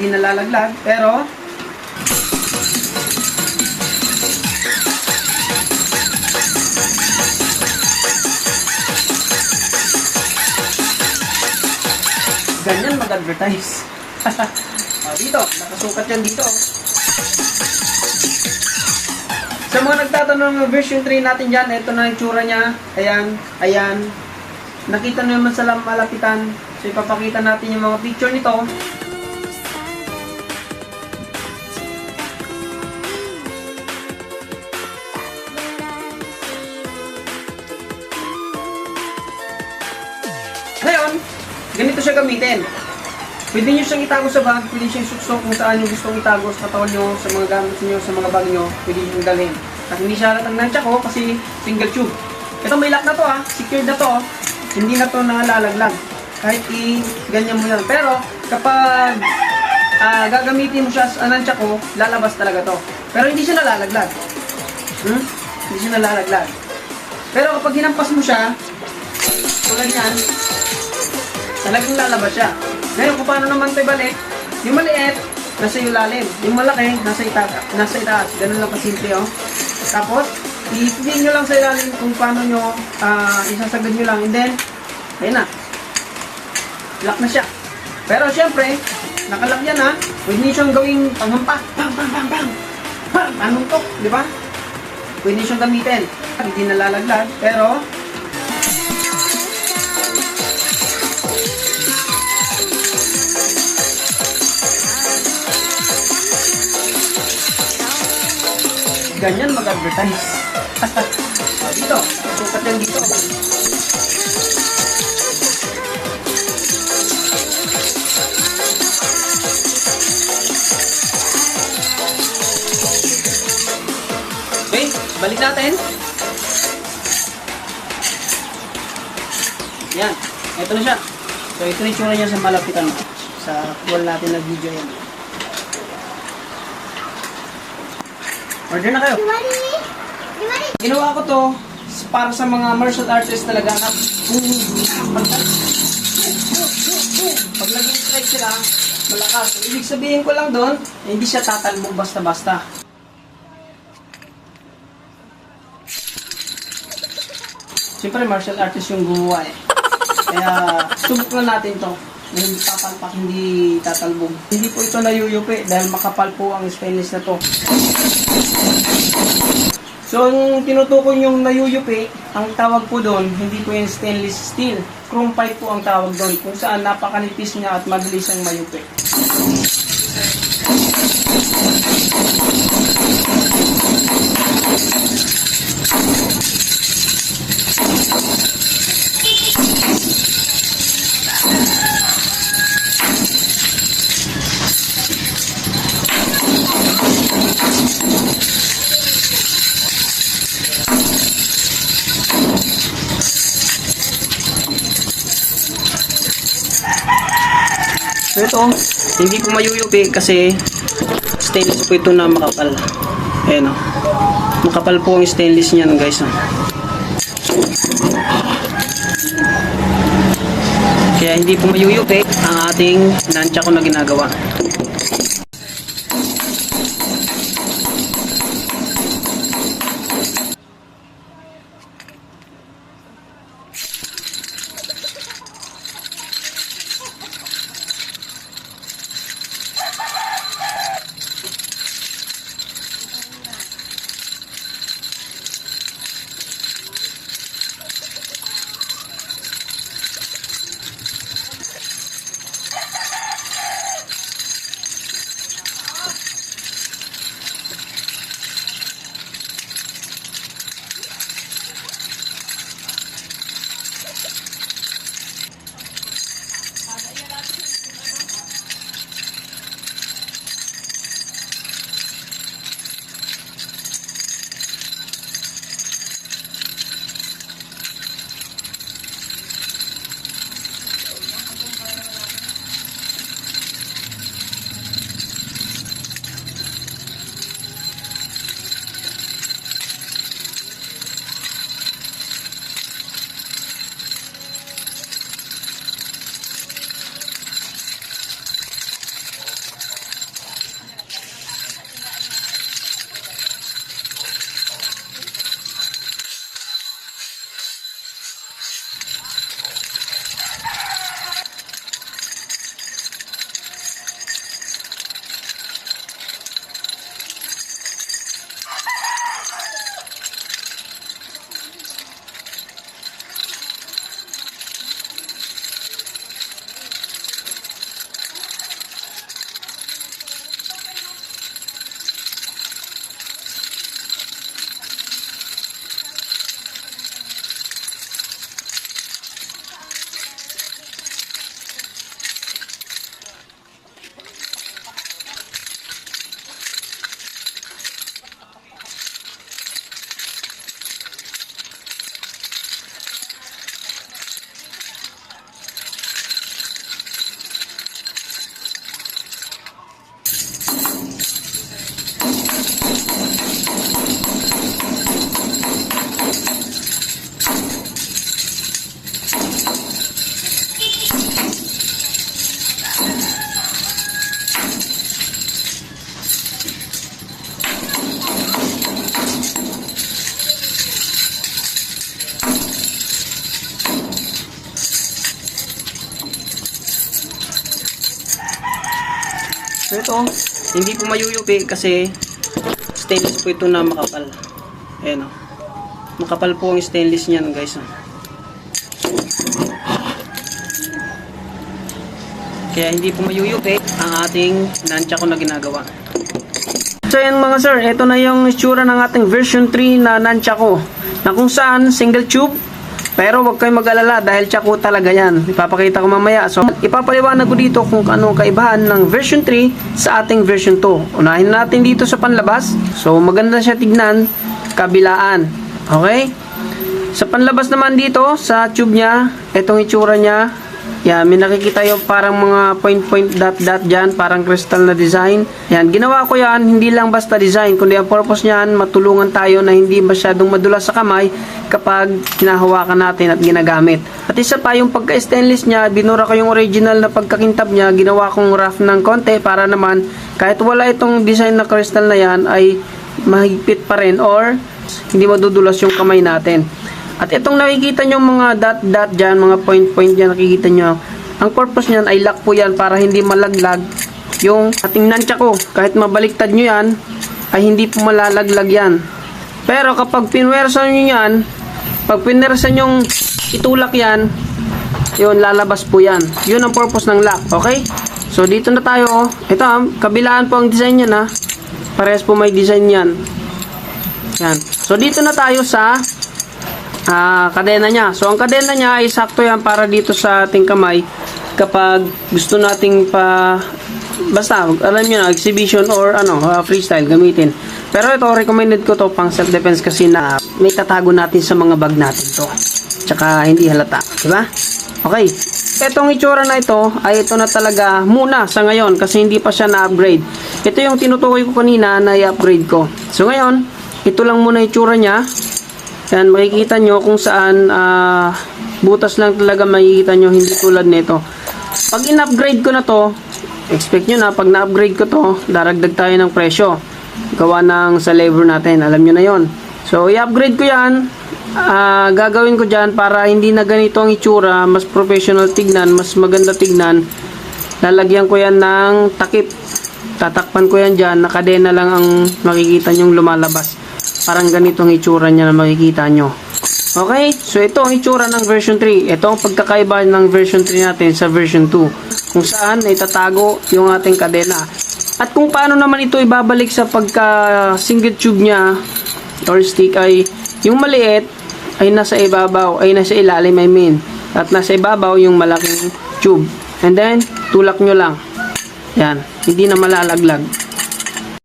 hindi nalalaglag, pero ganyan mag-advertise. Dito, nakasukat yan dito. Sa mga nagtatanong ng version 3 natin dyan, ito na yung tsura niya. Ayan, ayan. Nakita nyo naman sa malapitan. So ipapakita natin yung mga picture nito. Ngayon, ganito siya gamitin. Pwede nyo siyang itago sa bag, pwede siyang suksok kung saan nyo gustong itago sa katawan nyo, sa mga gamit nyo, sa mga bag nyo, pwede nyo dalhin. At hindi siya halatang nansya ko kasi single tube. Ito may lock na to secured na to. Hindi na to nalalaglag. Kahit i-ganyan mo yan. Pero kapag gagamitin mo siya sa nansya ko, lalabas talaga to. Pero hindi siya nalalaglag. Hindi siya nalalaglag. Pero kapag hinampas mo siya, tulad yan, talagang lalabas siya. Ngayon, kung paano naman ito ibalik, yung maliit, nasa ilalim. Yung malaki, nasa itaas. Ganun lang kasimple, Tapos, i-clean nyo lang sa ilalim kung paano nyo, isasagad nyo lang. And then, ayun na. Lock na siya. Pero, syempre, nakalock yan, Pwede nyo siyang gawing panghampas. Bang, bang, bang, bang. Bang, panuntok, di ba? Pwede nyo siyang gamitin. Hindi nalalaglag, pero, ganyan mag-advertise. Dito, sukat yan dito. Okay, balik natin. Yan, ito na siya. So, ito na yung tsura niya sa malapitan. Sa wall natin na video yan. Order na kayo. Ginawa ko to para sa mga martial artists talaga na pag nag-strike sila, malakas. So, ibig sabihin ko lang doon, hindi siya tatalbog basta-basta. Siyempre, martial artist yung gumawa Kaya, subok na natin to. Na hindi papalpak, hindi tatalbog. Hindi po ito nayuyupi dahil makapal po ang stainless na to. So, yung tinutukoy yung nayuyupi, ang tawag po doon, hindi po yung stainless steel. Chrome pipe po ang tawag doon, kung saan napakanipis niya at mabilis ang mayupi. So ito, hindi po mayuyupi kasi stainless po ito na makapal. Ayan makapal po ang stainless niyan guys. Kaya hindi po mayuyupi ang ating nunchuck na ginagawa. So ito, hindi po mayuyupi kasi stainless po ito na makapal. Ayan o. Makapal po ang stainless niyan guys. Kaya hindi po mayuyupi ang ating nunchaku na ginagawa. So yan mga sir, ito na yung itsura ng ating version 3 na nunchaku, na kung saan single tube. Pero wag kayong mag-alala dahil chaku talaga yan. Ipapakita ko mamaya. So ipapaliwanag ko dito kung ano ang kaibahan ng version 3 sa ating version 2. Unahin natin dito sa panlabas. So maganda siya tignan, kabilaan. Okay? Sa panlabas naman dito, sa tube niya, itong itsura niya. Yan, may nakikita yung parang mga point dot dyan, parang crystal na design. Yan, ginawa ko yan, hindi lang basta design, kundi ang purpose niyan, matulungan tayo na hindi masyadong madulas sa kamay kapag hinahawakan natin at ginagamit. At isa pa, yung pagka-stainless niya, binura ko yung original na pagkakintab niya, ginawa kong rough ng konti para naman kahit wala itong design na crystal na yan, ay mahigpit pa rin or hindi madudulas yung kamay natin. At itong nakikita nyo mga dot dyan, mga point dyan, nakikita nyo, ang purpose nyan ay lock po yan para hindi malaglag yung ating nunchaku. Kahit mabaliktad nyo yan, ay hindi po malalaglag yan. Pero kapag pinwersa nyo yan, pag pinwersa nyo itulak yan, yun, lalabas po yan. Yun ang purpose ng lock, okay? So dito na tayo. Ito, kabilaan po ang design yan ha. Parehas po may design yan. Yan. So dito na tayo sa kadena niya. So ang kadena niya ay sakto yan para dito sa ating kamay kapag gusto nating basta alam niyo na exhibition or freestyle gamitin. Pero ito recommended ko to pang self defense kasi na may tatago natin sa mga bag natin to. Tsaka hindi halata, di ba? Okay. Etong itsura na ito ay ito na talaga muna sa ngayon kasi hindi pa siya na-upgrade. Ito yung tinutukoy ko kanina na i-upgrade ko. So ngayon, ito lang muna itsura niya. Yan, makikita nyo kung saan butas lang talaga makikita nyo, hindi tulad nito. Pag in-upgrade ko na to, expect nyo na, pag na-upgrade ko to, daragdag tayo ng presyo. Gawa ng sa labor natin, alam nyo na yon. So, i-upgrade ko yan, gagawin ko dyan para hindi na ganito ang itsura, mas professional tignan, mas maganda tignan. Lalagyan ko yan ng takip. Tatakpan ko yan dyan, nakadena lang ang makikita nyong lumalabas. Parang ganitong itsura niya na makikita nyo. Okay? So, ito ang itsura ng version 3. Ito ang pagkakaiba ng version 3 natin sa version 2. Kung saan ay tatago yung ating kadena. At kung paano naman ito ibabalik sa pagka single tube niya or stick ay yung maliit ay nasa ibabaw, ay nasa ilalim I mean. At nasa ibabaw yung malaking tube. And then, tulak nyo lang. Yan. Hindi na malalaglag.